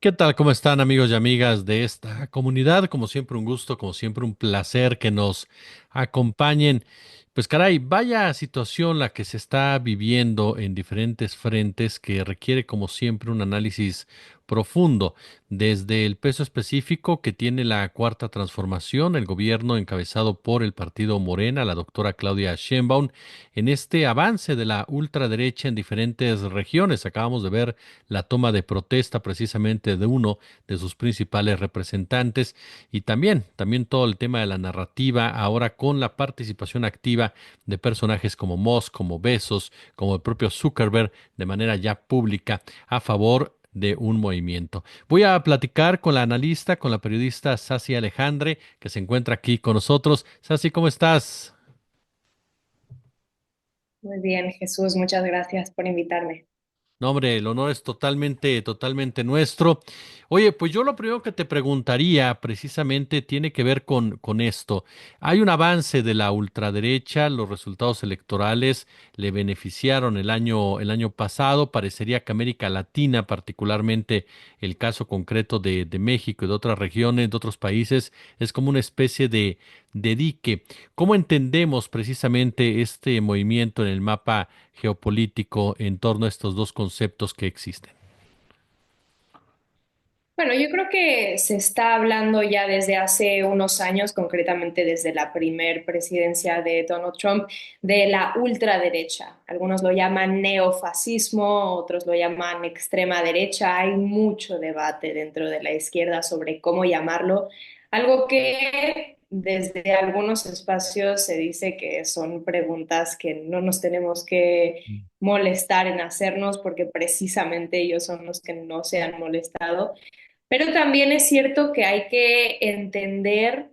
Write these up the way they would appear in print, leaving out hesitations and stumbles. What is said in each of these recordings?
¿Qué tal? ¿Cómo están amigos y amigas de esta comunidad? Como siempre un gusto, como siempre un placer que nos acompañen. Pues caray, vaya situación la que se está viviendo en diferentes frentes que requiere como siempre un análisis profundo, desde el peso específico que tiene la cuarta transformación, el gobierno encabezado por el partido Morena, la doctora Claudia Sheinbaum, en este avance de la ultraderecha en diferentes regiones. Acabamos de ver la toma de protesta precisamente de uno de sus principales representantes y también todo el tema de la narrativa ahora con la participación activa de personajes como Musk, como Bezos, como el propio Zuckerberg de manera ya pública a favor de un movimiento. Voy a platicar con la analista, con la periodista Sasi Alejandre, que se encuentra aquí con nosotros. Sasi, ¿cómo estás? Muy bien, Jesús, muchas gracias por invitarme. No, hombre, el honor es totalmente nuestro. Oye, pues yo lo primero que te preguntaría precisamente tiene que ver con esto. Hay un avance de la ultraderecha, los resultados electorales le beneficiaron el año pasado. Parecería que América Latina, particularmente el caso concreto de México y de otras regiones, de otros países, es como una especie de dique. ¿Cómo entendemos precisamente este movimiento en el mapa geopolítico en torno a estos dos conceptos que existen? Bueno, yo creo que se está hablando ya desde hace unos años, concretamente desde la primer presidencia de Donald Trump, de la ultraderecha. Algunos lo llaman neofascismo, otros lo llaman extrema derecha. Hay mucho debate dentro de la izquierda sobre cómo llamarlo, algo que desde algunos espacios se dice que son preguntas que no nos tenemos que molestar en hacernos porque precisamente ellos son los que no se han molestado. Pero también es cierto que hay que entender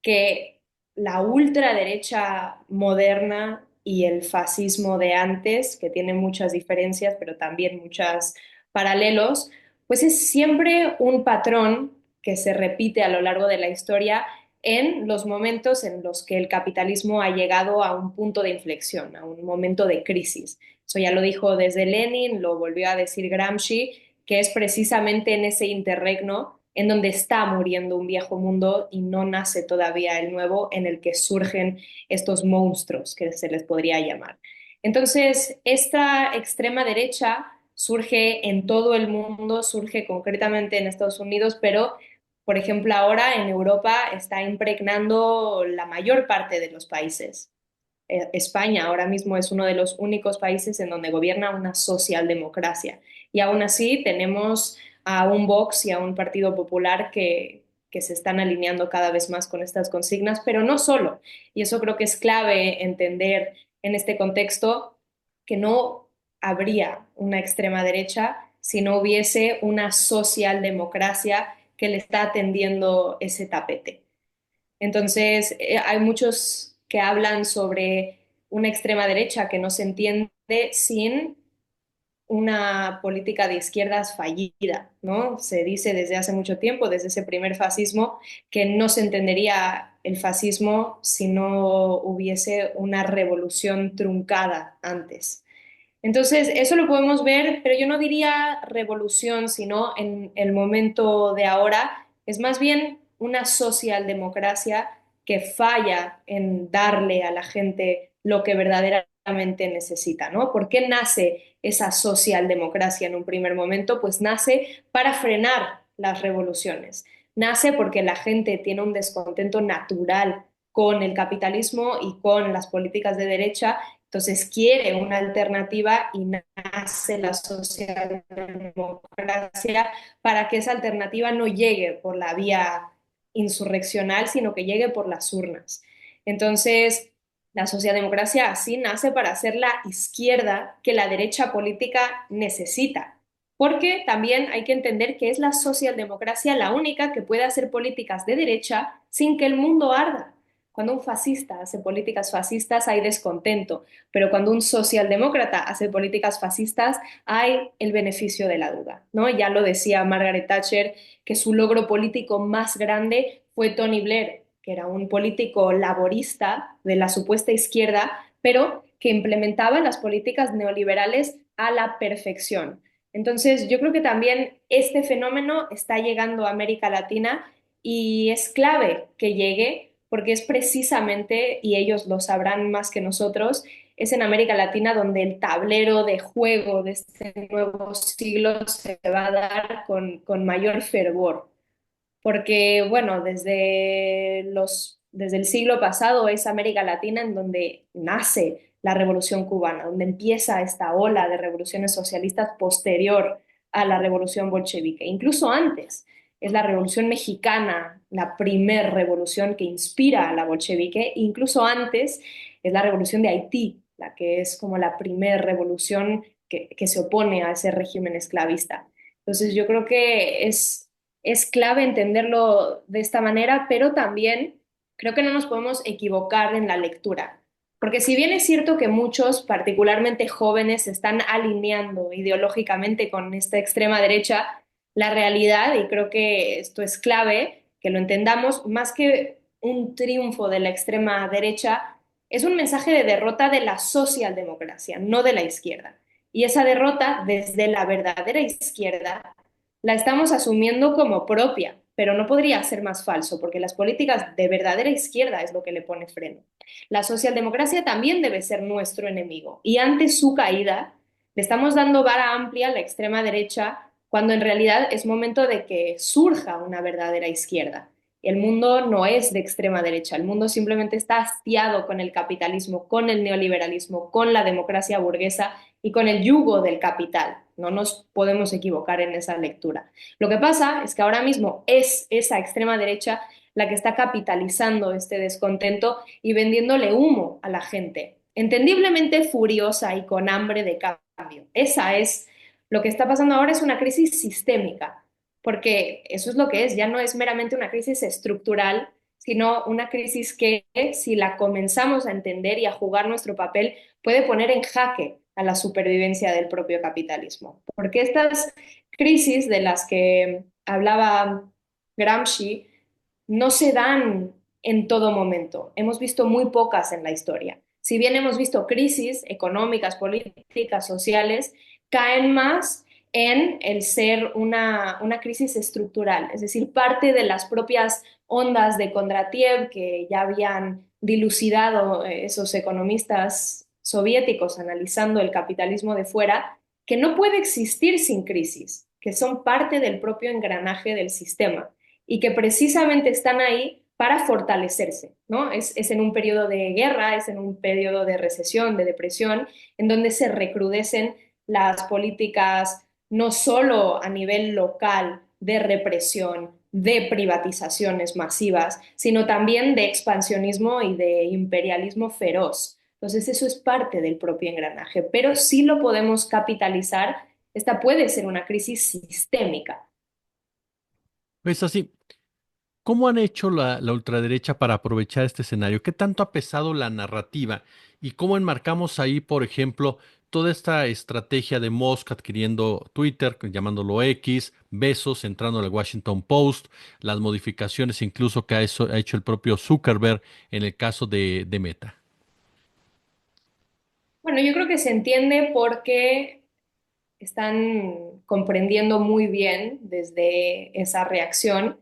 que la ultraderecha moderna y el fascismo de antes, que tiene muchas diferencias, pero también muchos paralelos, pues es siempre un patrón que se repite a lo largo de la historia en los momentos en los que el capitalismo ha llegado a un punto de inflexión, a un momento de crisis. Eso ya lo dijo desde Lenin, lo volvió a decir Gramsci, que es precisamente en ese interregno en donde está muriendo un viejo mundo y no nace todavía el nuevo en el que surgen estos monstruos que se les podría llamar. Entonces, esta extrema derecha surge en todo el mundo, surge concretamente en Estados Unidos, pero, por ejemplo, ahora en Europa está impregnando la mayor parte de los países. España ahora mismo es uno de los únicos países en donde gobierna una socialdemocracia. Y aún así tenemos a un Vox y a un Partido Popular que se están alineando cada vez más con estas consignas, pero no solo. Y eso creo que es clave entender en este contexto que no habría una extrema derecha si no hubiese una socialdemocracia que le está atendiendo ese tapete. Entonces, hay muchos que hablan sobre una extrema derecha que no se entiende sin una política de izquierdas fallida, ¿no? Se dice desde hace mucho tiempo, desde ese primer fascismo, que no se entendería el fascismo si no hubiese una revolución truncada antes. Entonces, eso lo podemos ver, pero yo no diría revolución, sino en el momento de ahora, es más bien una socialdemocracia que falla en darle a la gente lo que verdaderamente necesita, ¿no? ¿Por qué nace esa socialdemocracia en un primer momento? Pues nace para frenar las revoluciones. Nace porque la gente tiene un descontento natural con el capitalismo y con las políticas de derecha, entonces quiere una alternativa y nace la socialdemocracia para que esa alternativa no llegue por la vía insurreccional, sino que llegue por las urnas. Entonces, la socialdemocracia así nace para ser la izquierda que la derecha política necesita. Porque también hay que entender que es la socialdemocracia la única que puede hacer políticas de derecha sin que el mundo arda. Cuando un fascista hace políticas fascistas hay descontento, pero cuando un socialdemócrata hace políticas fascistas hay el beneficio de la duda, ¿no? Ya lo decía Margaret Thatcher, que su logro político más grande fue Tony Blair, que era un político laborista de la supuesta izquierda, pero que implementaba las políticas neoliberales a la perfección. Entonces, yo creo que también este fenómeno está llegando a América Latina y es clave que llegue porque es precisamente, y ellos lo sabrán más que nosotros, es en América Latina donde el tablero de juego de este nuevo siglo se va a dar con mayor fervor porque, bueno, desde el siglo pasado es América Latina en donde nace la Revolución Cubana, donde empieza esta ola de revoluciones socialistas posterior a la Revolución Bolchevique. Incluso antes, es la Revolución Mexicana, la primer revolución que inspira a la bolchevique, incluso antes es la Revolución de Haití, la que es como la primer revolución que se opone a ese régimen esclavista. Entonces yo creo que es clave entenderlo de esta manera, pero también creo que no nos podemos equivocar en la lectura. Porque si bien es cierto que muchos, particularmente jóvenes, se están alineando ideológicamente con esta extrema derecha, la realidad, y creo que esto es clave, que lo entendamos, más que un triunfo de la extrema derecha, es un mensaje de derrota de la socialdemocracia, no de la izquierda. Y esa derrota desde la verdadera izquierda la estamos asumiendo como propia, pero no podría ser más falso, porque las políticas de verdadera izquierda es lo que le pone freno. La socialdemocracia también debe ser nuestro enemigo, y ante su caída le estamos dando vara amplia a la extrema derecha cuando en realidad es momento de que surja una verdadera izquierda. El mundo no es de extrema derecha, el mundo simplemente está hastiado con el capitalismo, con el neoliberalismo, con la democracia burguesa y con el yugo del capital. No nos podemos equivocar en esa lectura. Lo que pasa es que ahora mismo es esa extrema derecha la que está capitalizando este descontento y vendiéndole humo a la gente, entendiblemente furiosa y con hambre de cambio. Esa es lo que está pasando ahora, es una crisis sistémica, porque eso es lo que es, ya no es meramente una crisis estructural, sino una crisis que si la comenzamos a entender y a jugar nuestro papel, puede poner en jaque a la supervivencia del propio capitalismo. Porque estas crisis de las que hablaba Gramsci no se dan en todo momento. Hemos visto muy pocas en la historia. Si bien hemos visto crisis económicas, políticas, sociales, caen más en el ser una crisis estructural, es decir, parte de las propias ondas de Kondratiev que ya habían dilucidado esos economistas soviéticos analizando el capitalismo de fuera, que no puede existir sin crisis, que son parte del propio engranaje del sistema y que precisamente están ahí para fortalecerse, ¿no? Es en un periodo de guerra, es en un periodo de recesión, de depresión, en donde se recrudecen las políticas no solo a nivel local de represión, de privatizaciones masivas, sino también de expansionismo y de imperialismo feroz. Entonces eso es parte del propio engranaje, pero sí lo podemos capitalizar. Esta puede ser una crisis sistémica. Es así. ¿Cómo han hecho la ultraderecha para aprovechar este escenario? ¿Qué tanto ha pesado la narrativa? ¿Y cómo enmarcamos ahí, por ejemplo, toda esta estrategia de Musk adquiriendo Twitter, llamándolo X, Bezos entrando al Washington Post, las modificaciones incluso que ha hecho el propio Zuckerberg en el caso de Meta? Bueno, yo creo que se entiende porque están comprendiendo muy bien desde esa reacción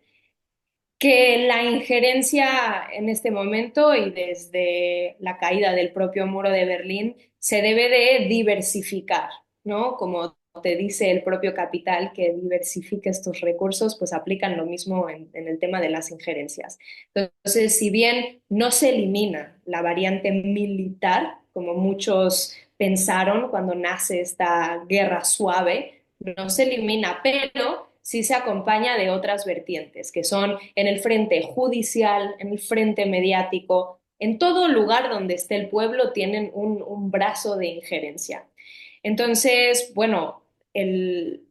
que la injerencia en este momento y desde la caída del propio muro de Berlín se debe de diversificar, ¿no? Como te dice el propio capital que diversifique estos recursos, pues aplican lo mismo en el tema de las injerencias. Entonces, si bien no se elimina la variante militar, como muchos pensaron cuando nace esta guerra suave, no se elimina, pero sí se acompaña de otras vertientes, que son en el frente judicial, en el frente mediático, en todo lugar donde esté el pueblo tienen un brazo de injerencia. Entonces, bueno, el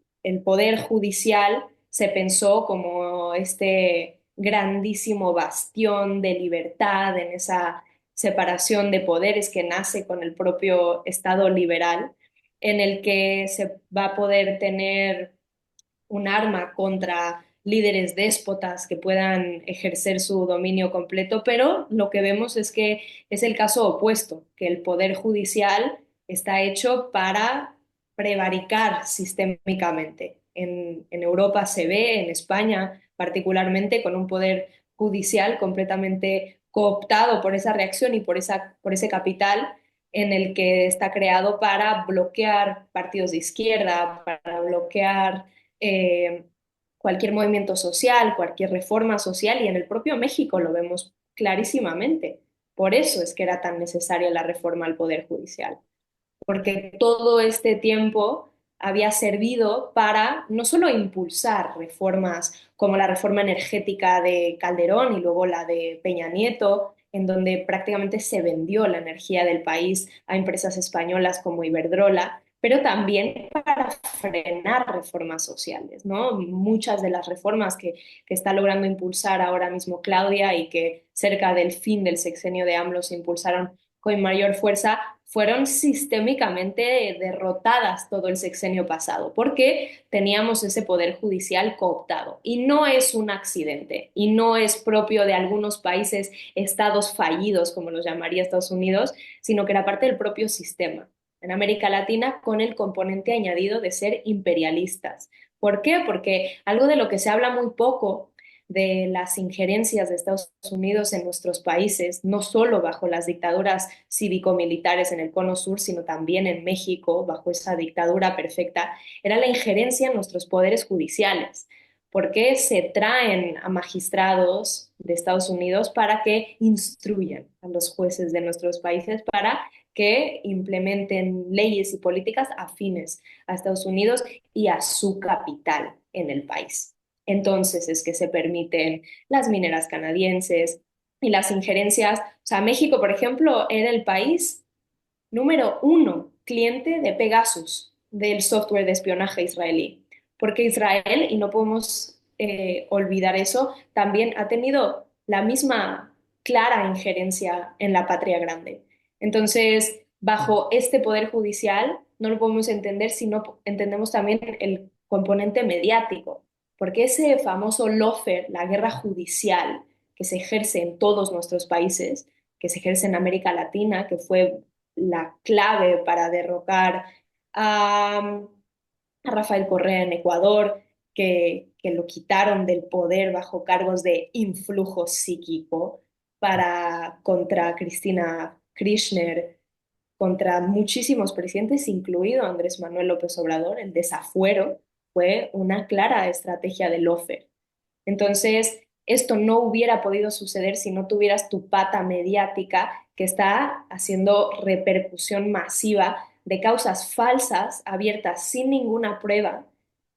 poder judicial se pensó como este grandísimo bastión de libertad en esa separación de poderes que nace con el propio Estado liberal, en el que se va a poder tener un arma contra líderes déspotas que puedan ejercer su dominio completo, pero lo que vemos es que es el caso opuesto, que el poder judicial está hecho para prevaricar sistémicamente. En Europa se ve, en España particularmente, con un poder judicial completamente cooptado por esa reacción y por ese capital en el que está creado para bloquear partidos de izquierda, para bloquear eh, cualquier movimiento social, cualquier reforma social, y en el propio México lo vemos clarísimamente. Por eso es que era tan necesaria la reforma al Poder Judicial, porque todo este tiempo había servido para no solo impulsar reformas como la reforma energética de Calderón y luego la de Peña Nieto, en donde prácticamente se vendió la energía del país a empresas españolas como Iberdrola, pero también para frenar reformas sociales, ¿no? Muchas de las reformas que está logrando impulsar ahora mismo Claudia y que cerca del fin del sexenio de AMLO se impulsaron con mayor fuerza, fueron sistémicamente derrotadas todo el sexenio pasado, porque teníamos ese poder judicial cooptado. Y no es un accidente, y no es propio de algunos países, estados fallidos, como los llamaría Estados Unidos, sino que era parte del propio sistema. En América Latina, con el componente añadido de ser imperialistas. ¿Por qué? Porque algo de lo que se habla muy poco de las injerencias de Estados Unidos en nuestros países, no solo bajo las dictaduras cívico-militares en el Cono Sur, sino también en México, bajo esa dictadura perfecta, era la injerencia en nuestros poderes judiciales. Porque se traen a magistrados de Estados Unidos para que instruyan a los jueces de nuestros países para que implementen leyes y políticas afines a Estados Unidos y a su capital en el país? Entonces es que se permiten las mineras canadienses y las injerencias. O sea, México, por ejemplo, era el país número uno cliente de Pegasus, del software de espionaje israelí. Porque Israel, y no podemos olvidar eso, también ha tenido la misma clara injerencia en la patria grande. Entonces, bajo este poder judicial, no lo podemos entender si no entendemos también el componente mediático, porque ese famoso lawfare, la guerra judicial que se ejerce en todos nuestros países, que se ejerce en América Latina, que fue la clave para derrocar a, a Rafael Correa en Ecuador, que lo quitaron del poder bajo cargos de influjo psíquico para contra Cristina Kirchner, contra muchísimos presidentes, incluido Andrés Manuel López Obrador. El desafuero fue una clara estrategia de Lofer. Entonces, esto no hubiera podido suceder si no tuvieras tu pata mediática que está haciendo repercusión masiva de causas falsas, abiertas sin ninguna prueba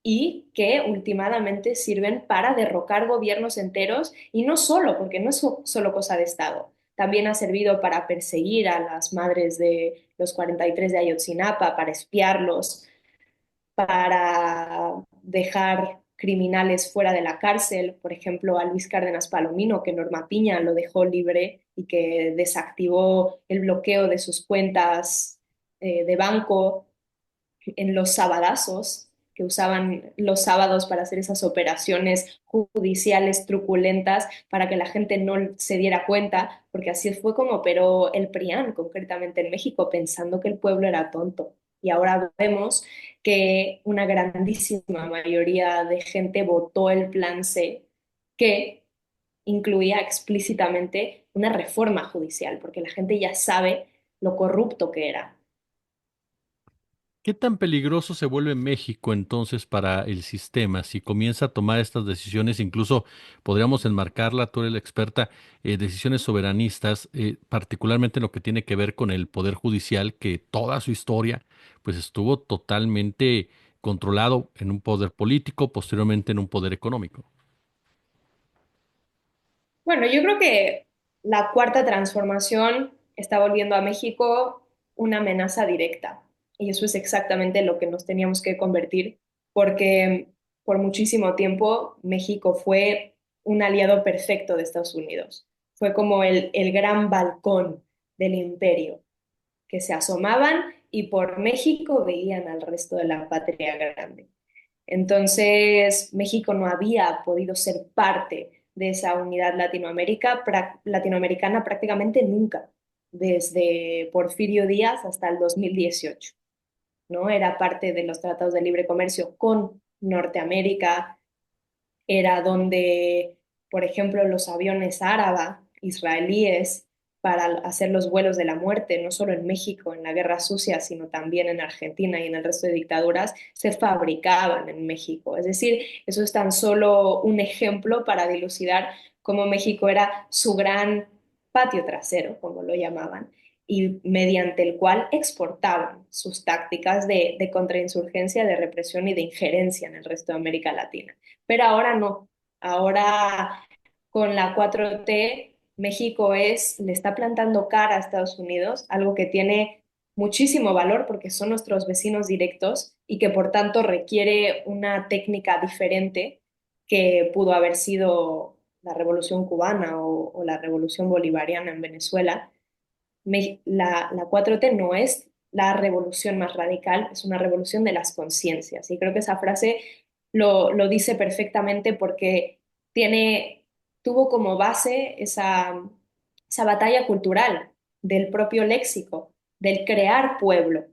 y que últimamente sirven para derrocar gobiernos enteros y no solo, porque no es solo cosa de Estado. También ha servido para perseguir a las madres de los 43 de Ayotzinapa, para espiarlos, para dejar criminales fuera de la cárcel, por ejemplo, a Luis Cárdenas Palomino, que Norma Piña lo dejó libre y que desactivó el bloqueo de sus cuentas de banco en los sabadazos, que usaban los sábados para hacer esas operaciones judiciales truculentas para que la gente no se diera cuenta, porque así fue como operó el PRIAN concretamente en México, pensando que el pueblo era tonto. Y ahora vemos que una grandísima mayoría de gente votó el plan C, que incluía explícitamente una reforma judicial, porque la gente ya sabe lo corrupto que era. ¿Qué tan peligroso se vuelve México entonces para el sistema si comienza a tomar estas decisiones? Incluso podríamos enmarcarla, tú eres la experta, decisiones soberanistas, particularmente en lo que tiene que ver con el Poder Judicial, que toda su historia pues estuvo totalmente controlado en un poder político, posteriormente en un poder económico. Bueno, yo creo que la cuarta transformación está volviendo a México una amenaza directa. Y eso es exactamente lo que nos teníamos que convertir, porque por muchísimo tiempo México fue un aliado perfecto de Estados Unidos. Fue como el gran balcón del imperio, que se asomaban y por México veían al resto de la patria grande. Entonces, México no había podido ser parte de esa unidad latinoamericana prácticamente nunca, desde Porfirio Díaz hasta el 2018. ¿no? Era parte de los tratados de libre comercio con Norteamérica, era donde, por ejemplo, los aviones Araba, israelíes, para hacer los vuelos de la muerte, no solo en México, en la Guerra Sucia, sino también en Argentina y en el resto de dictaduras, se fabricaban en México. Es decir, eso es tan solo un ejemplo para dilucidar cómo México era su gran patio trasero, como lo llamaban, y mediante el cual exportaban sus tácticas de contrainsurgencia, de represión y de injerencia en el resto de América Latina. Pero ahora no. Ahora con la 4T, México le está plantando cara a Estados Unidos, algo que tiene muchísimo valor porque son nuestros vecinos directos y que por tanto requiere una técnica diferente que pudo haber sido la Revolución Cubana o la Revolución Bolivariana en Venezuela. La 4T no es la revolución más radical, es una revolución de las conciencias. Y creo que esa frase lo dice perfectamente porque tiene, tuvo como base esa batalla cultural del propio léxico, del crear pueblo,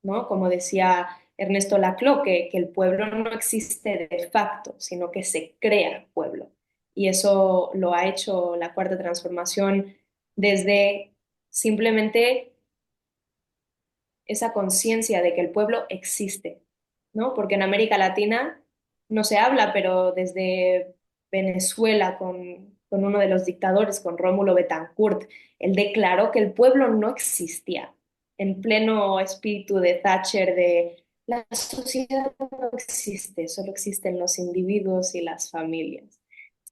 ¿no? Como decía Ernesto Laclau, que el pueblo no existe de facto, sino que se crea pueblo. Y eso lo ha hecho la Cuarta Transformación desde simplemente esa conciencia de que el pueblo existe, ¿no? Porque en América Latina no se habla, pero desde Venezuela con uno de los dictadores, con Rómulo Betancourt, él declaró que el pueblo no existía, en pleno espíritu de Thatcher, de la sociedad no existe, solo existen los individuos y las familias.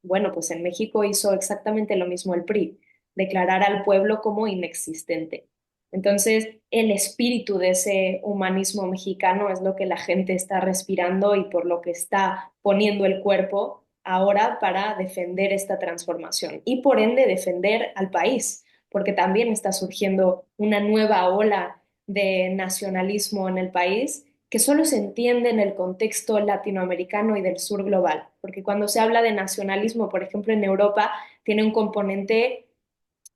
Bueno, pues en México hizo exactamente lo mismo el PRI, declarar al pueblo como inexistente. Entonces, el espíritu de ese humanismo mexicano es lo que la gente está respirando y por lo que está poniendo el cuerpo ahora para defender esta transformación y por ende defender al país, porque también está surgiendo una nueva ola de nacionalismo en el país que solo se entiende en el contexto latinoamericano y del sur global, porque cuando se habla de nacionalismo, por ejemplo, en Europa, tiene un componente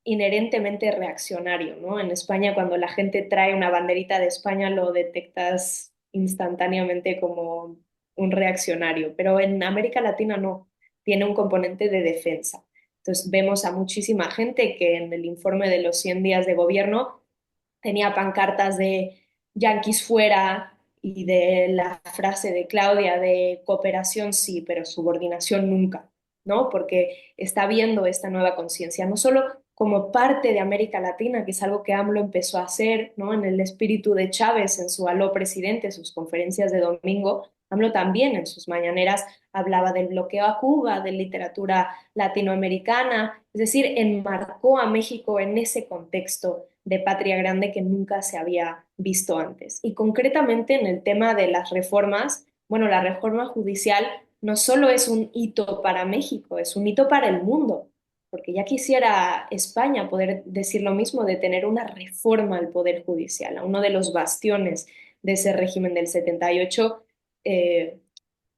inherentemente reaccionario, ¿no? En España, cuando la gente trae una banderita de España, lo detectas instantáneamente como un reaccionario, pero en América Latina no, tiene un componente de defensa. Entonces vemos a muchísima gente que en el informe de los 100 días de gobierno tenía pancartas de yanquis fuera y de la frase de Claudia de cooperación sí, pero subordinación nunca, ¿no? Porque está viendo esta nueva conciencia, no solo como parte de América Latina, que es algo que AMLO empezó a hacer, ¿no? En el espíritu de Chávez en su aló presidente, sus conferencias de domingo, AMLO también en sus mañaneras hablaba del bloqueo a Cuba, de literatura latinoamericana, es decir, enmarcó a México en ese contexto de patria grande que nunca se había visto antes. Y concretamente en el tema de las reformas, bueno, la reforma judicial no solo es un hito para México, es un hito para el mundo, porque ya quisiera España poder decir lo mismo de tener una reforma al Poder Judicial, a uno de los bastiones de ese régimen del 78, eh,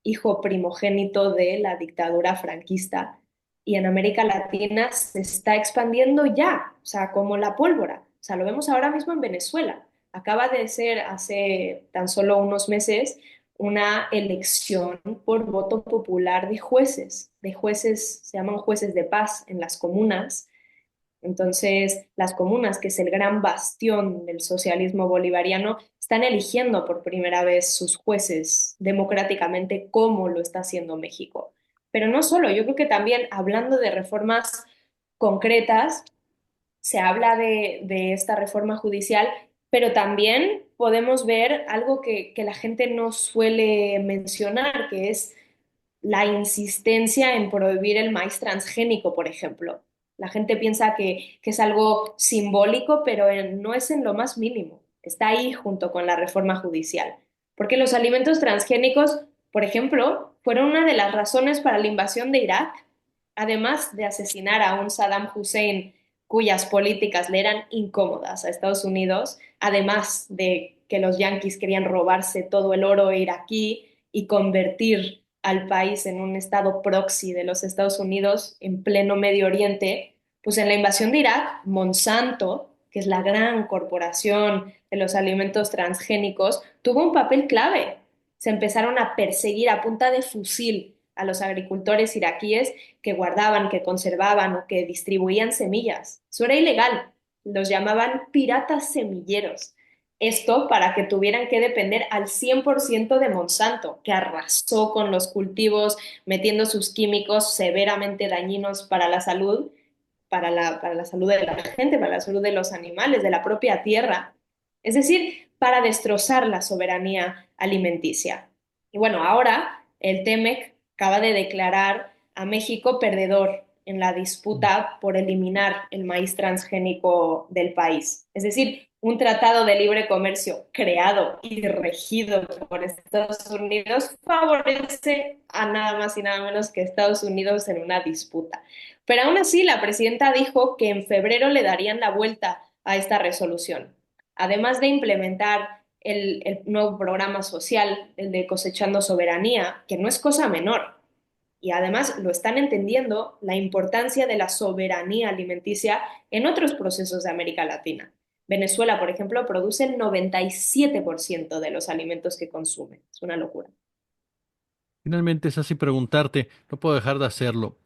hijo primogénito de la dictadura franquista. Y en América Latina se está expandiendo ya, o sea, como la pólvora. O sea, lo vemos ahora mismo en Venezuela. Acaba de ser hace tan solo unos meses una elección por voto popular de jueces, se llaman jueces de paz en las comunas. Entonces, las comunas, que es el gran bastión del socialismo bolivariano, están eligiendo por primera vez sus jueces democráticamente, como lo está haciendo México. Pero no solo, yo creo que también hablando de reformas concretas, se habla de esta reforma judicial, pero también podemos ver algo que la gente no suele mencionar, que es la insistencia en prohibir el maíz transgénico, por ejemplo. La gente piensa que es algo simbólico, pero no es en lo más mínimo. Está ahí junto con la reforma judicial. Porque los alimentos transgénicos, por ejemplo, fueron una de las razones para la invasión de Irak, además de asesinar a un Saddam Hussein cuyas políticas le eran incómodas a Estados Unidos, además de que los yanquis querían robarse todo el oro iraquí y convertir al país en un estado proxy de los Estados Unidos en pleno Medio Oriente, pues en la invasión de Irak, Monsanto, que es la gran corporación de los alimentos transgénicos, tuvo un papel clave. Se empezaron a perseguir a punta de fusil a los agricultores iraquíes que guardaban, que conservaban o que distribuían semillas. Eso era ilegal. Los llamaban piratas semilleros. Esto para que tuvieran que depender al 100% de Monsanto, que arrasó con los cultivos, metiendo sus químicos severamente dañinos para la salud, para la salud de la gente, para la salud de los animales, de la propia tierra. Es decir, para destrozar la soberanía alimenticia. Y bueno, ahora el TEMEC acaba de declarar a México perdedor en la disputa por eliminar el maíz transgénico del país. Es decir, un tratado de libre comercio creado y regido por Estados Unidos favorece a nada más y nada menos que Estados Unidos en una disputa. Pero aún así, la presidenta dijo que en febrero le darían la vuelta a esta resolución. Además de implementar el nuevo programa social, el de Cosechando Soberanía, que no es cosa menor. Y además lo están entendiendo la importancia de la soberanía alimenticia en otros procesos de América Latina. Venezuela, por ejemplo, produce el 97% de los alimentos que consume. Es una locura. Finalmente es así preguntarte, no puedo dejar de hacerlo.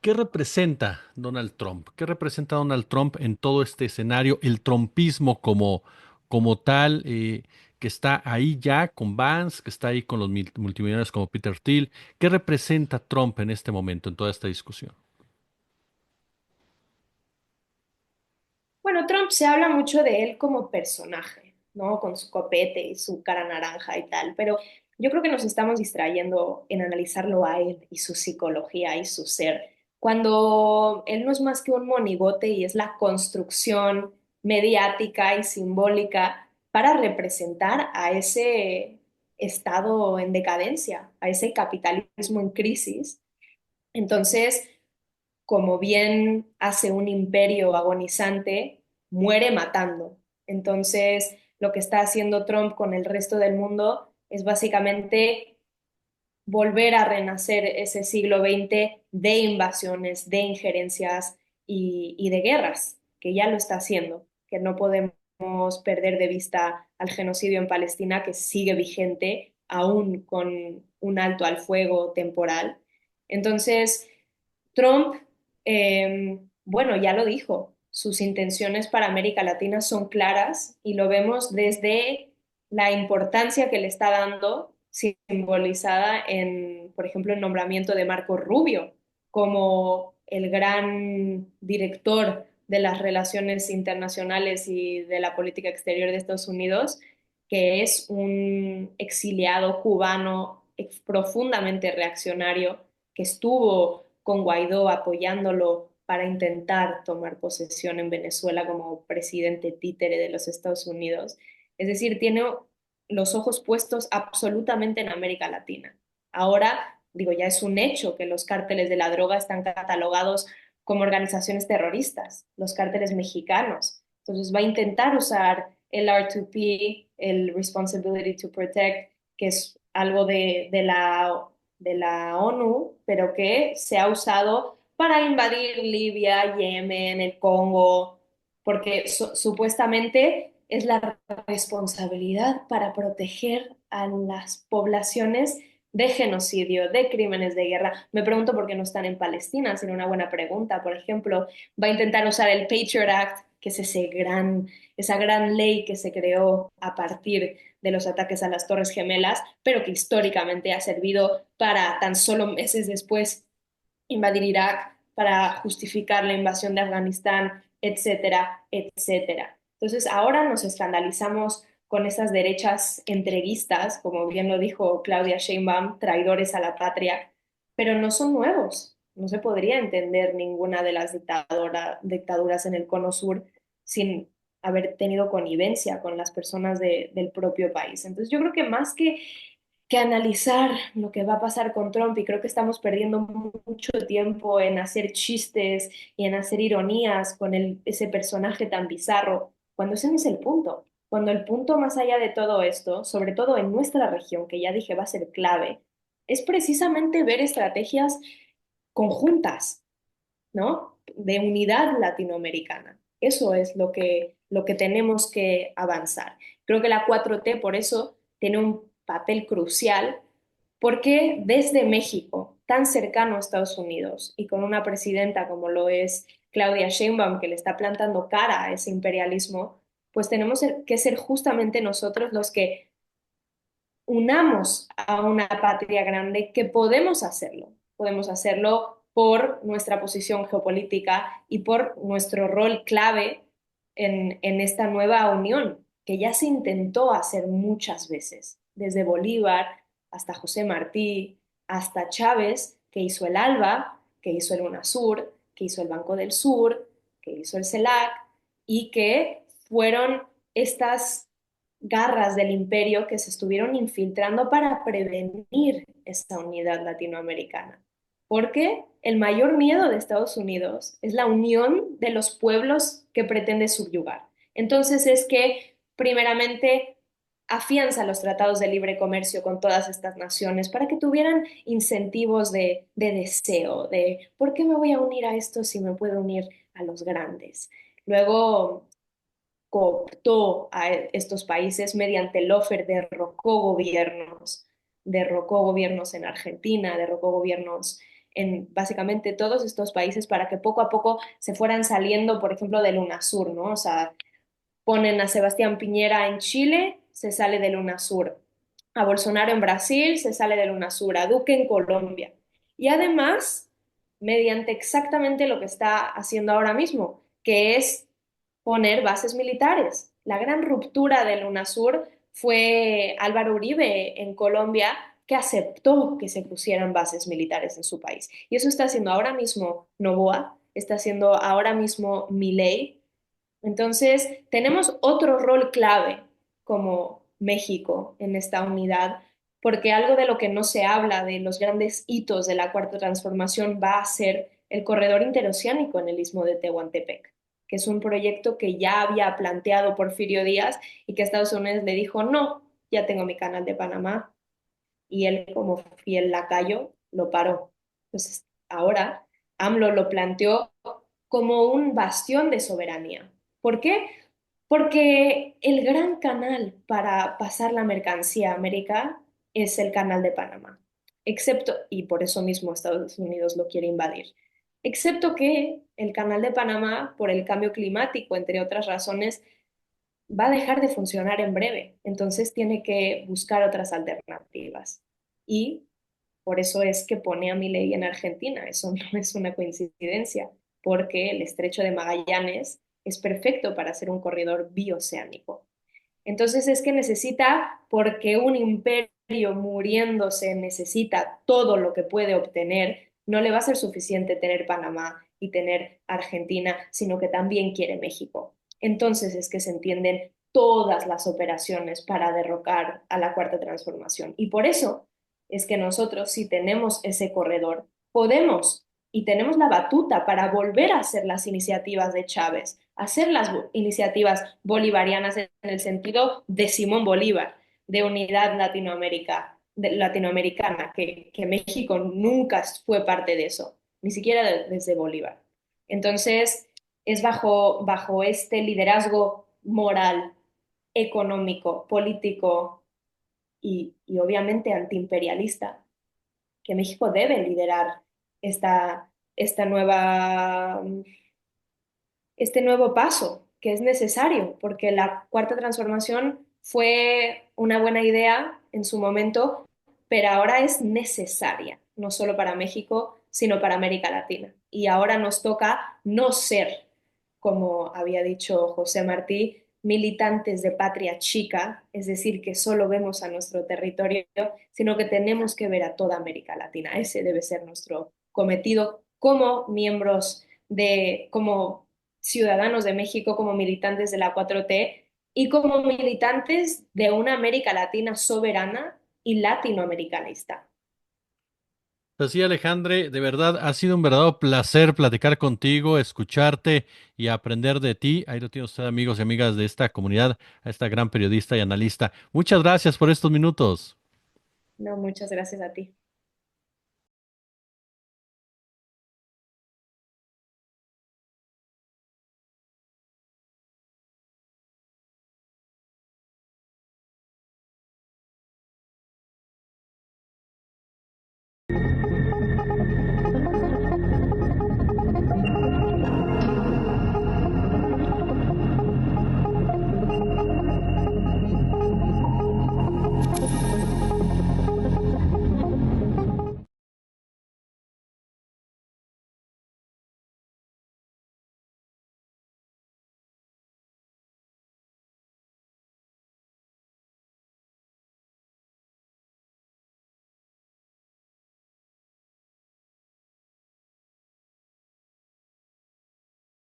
¿Qué representa Donald Trump? ¿Qué representa Donald Trump en todo este escenario? El trumpismo como tal, que está ahí ya con Vance, que está ahí con los multimillonarios como Peter Thiel. ¿Qué representa Trump en este momento, en toda esta discusión? Bueno, Trump se habla mucho de él como personaje, ¿no? Con su copete y su cara naranja y tal, pero yo creo que nos estamos distrayendo en analizarlo a él y su psicología y su ser, cuando él no es más que un monigote y es la construcción mediática y simbólica para representar a ese estado en decadencia, a ese capitalismo en crisis. Entonces, como bien hace un imperio agonizante, muere matando. Entonces, lo que está haciendo Trump con el resto del mundo es básicamente volver a renacer ese siglo XX de invasiones, de injerencias y de guerras, que ya lo está haciendo, que no podemos perder de vista al genocidio en Palestina, que sigue vigente aún con un alto al fuego temporal. Entonces, Trump, bueno, ya lo dijo, sus intenciones para América Latina son claras y lo vemos desde la importancia que le está dando, simbolizada en, por ejemplo, el nombramiento de Marco Rubio como el gran director de las relaciones internacionales y de la política exterior de Estados Unidos, que es un exiliado cubano profundamente reaccionario que estuvo con Guaidó apoyándolo para intentar tomar posesión en Venezuela como presidente títere de los Estados Unidos. Es decir, tiene los ojos puestos absolutamente en América Latina. Ahora, digo, ya es un hecho que los cárteles de la droga están catalogados como organizaciones terroristas, los cárteles mexicanos. Entonces va a intentar usar el R2P, el Responsibility to Protect, que es algo de la ONU, pero que se ha usado para invadir Libia, Yemen, el Congo, porque supuestamente es la responsabilidad para proteger a las poblaciones de genocidio, de crímenes de guerra. Me pregunto por qué no están en Palestina, sería una buena pregunta. Por ejemplo, va a intentar usar el Patriot Act, que es esa gran ley que se creó a partir de los ataques a las Torres Gemelas, pero que históricamente ha servido para tan solo meses después invadir Irak, para justificar la invasión de Afganistán, etcétera, etcétera. Entonces, ahora nos escandalizamos con esas derechas entreguistas, como bien lo dijo Claudia Sheinbaum, traidores a la patria, pero no son nuevos. No se podría entender ninguna de las dictaduras en el Cono Sur sin haber tenido connivencia con las personas del propio país. Entonces, yo creo que más que analizar lo que va a pasar con Trump y creo que estamos perdiendo mucho tiempo en hacer chistes y en hacer ironías con ese personaje tan bizarro, cuando ese no es el punto. Cuando el punto más allá de todo esto, sobre todo en nuestra región, que ya dije va a ser clave, es precisamente ver estrategias conjuntas, ¿no? De unidad latinoamericana. Eso es lo que tenemos que avanzar. Creo que la 4T por eso tiene un papel crucial, porque desde México, tan cercano a Estados Unidos y con una presidenta como lo es Claudia Sheinbaum, que le está plantando cara a ese imperialismo, pues tenemos que ser justamente nosotros los que unamos a una patria grande, que podemos hacerlo. Podemos hacerlo por nuestra posición geopolítica y por nuestro rol clave en esta nueva unión, que ya se intentó hacer muchas veces, desde Bolívar hasta José Martí, hasta Chávez, que hizo el ALBA, que hizo el UNASUR, que hizo el Banco del Sur, que hizo el CELAC, y que fueron estas garras del imperio que se estuvieron infiltrando para prevenir esta unidad latinoamericana. Porque el mayor miedo de Estados Unidos es la unión de los pueblos que pretende subyugar. Entonces es que, primeramente, afianza los tratados de libre comercio con todas estas naciones para que tuvieran incentivos de deseo, de ¿por qué me voy a unir a esto si me puedo unir a los grandes? Luego cooptó a estos países mediante el offer, derrocó gobiernos en Argentina, derrocó gobiernos en básicamente todos estos países para que poco a poco se fueran saliendo, por ejemplo, del UNASUR, ¿no? O sea, ponen a Sebastián Piñera en Chile, se sale del UNASUR. A Bolsonaro en Brasil, se sale del UNASUR. A Duque en Colombia. Y además, mediante exactamente lo que está haciendo ahora mismo, que es poner bases militares. La gran ruptura del UNASUR fue Álvaro Uribe en Colombia, que aceptó que se pusieran bases militares en su país. Y eso está haciendo ahora mismo Noboa, está haciendo ahora mismo Milei. Entonces, tenemos otro rol clave como México en esta unidad, porque algo de lo que no se habla de los grandes hitos de la Cuarta Transformación va a ser el corredor interoceánico en el Istmo de Tehuantepec, que es un proyecto que ya había planteado Porfirio Díaz y que Estados Unidos le dijo, no, ya tengo mi canal de Panamá, y él como fiel lacayo lo paró. Entonces, ahora AMLO lo planteó como un bastión de soberanía. ¿Por qué? Porque el gran canal para pasar la mercancía a América es el canal de Panamá, excepto, y por eso mismo Estados Unidos lo quiere invadir, excepto que el canal de Panamá, por el cambio climático, entre otras razones, va a dejar de funcionar en breve, entonces tiene que buscar otras alternativas. Y por eso es que pone a Milei en Argentina, eso no es una coincidencia, porque el estrecho de Magallanes es perfecto para hacer un corredor bioceánico. Entonces es que necesita, porque un imperio muriéndose necesita todo lo que puede obtener, no le va a ser suficiente tener Panamá y tener Argentina, sino que también quiere México. Entonces es que se entienden todas las operaciones para derrocar a la Cuarta Transformación. Y por eso es que nosotros, si tenemos ese corredor, podemos y tenemos la batuta para volver a hacer las iniciativas de Chávez, hacer las iniciativas bolivarianas en el sentido de Simón Bolívar, de unidad latinoamericana, que México nunca fue parte de eso, ni siquiera desde Bolívar. Entonces, es bajo este liderazgo moral, económico, político y obviamente antiimperialista que México debe liderar esta nueva este nuevo paso que es necesario, porque la cuarta transformación fue una buena idea en su momento, pero ahora es necesaria, no solo para México, sino para América Latina. Y ahora nos toca no ser, como había dicho José Martí, militantes de patria chica, es decir, que solo vemos a nuestro territorio, sino que tenemos que ver a toda América Latina. Ese debe ser nuestro cometido como miembros como ciudadanos de México, como militantes de la 4T y como militantes de una América Latina soberana y latinoamericanista. Pues sí, Alejandre, de verdad ha sido un verdadero placer platicar contigo, escucharte y aprender de ti. Ahí lo tiene usted, amigos y amigas de esta comunidad, a esta gran periodista y analista. Muchas gracias por estos minutos. No, muchas gracias a ti.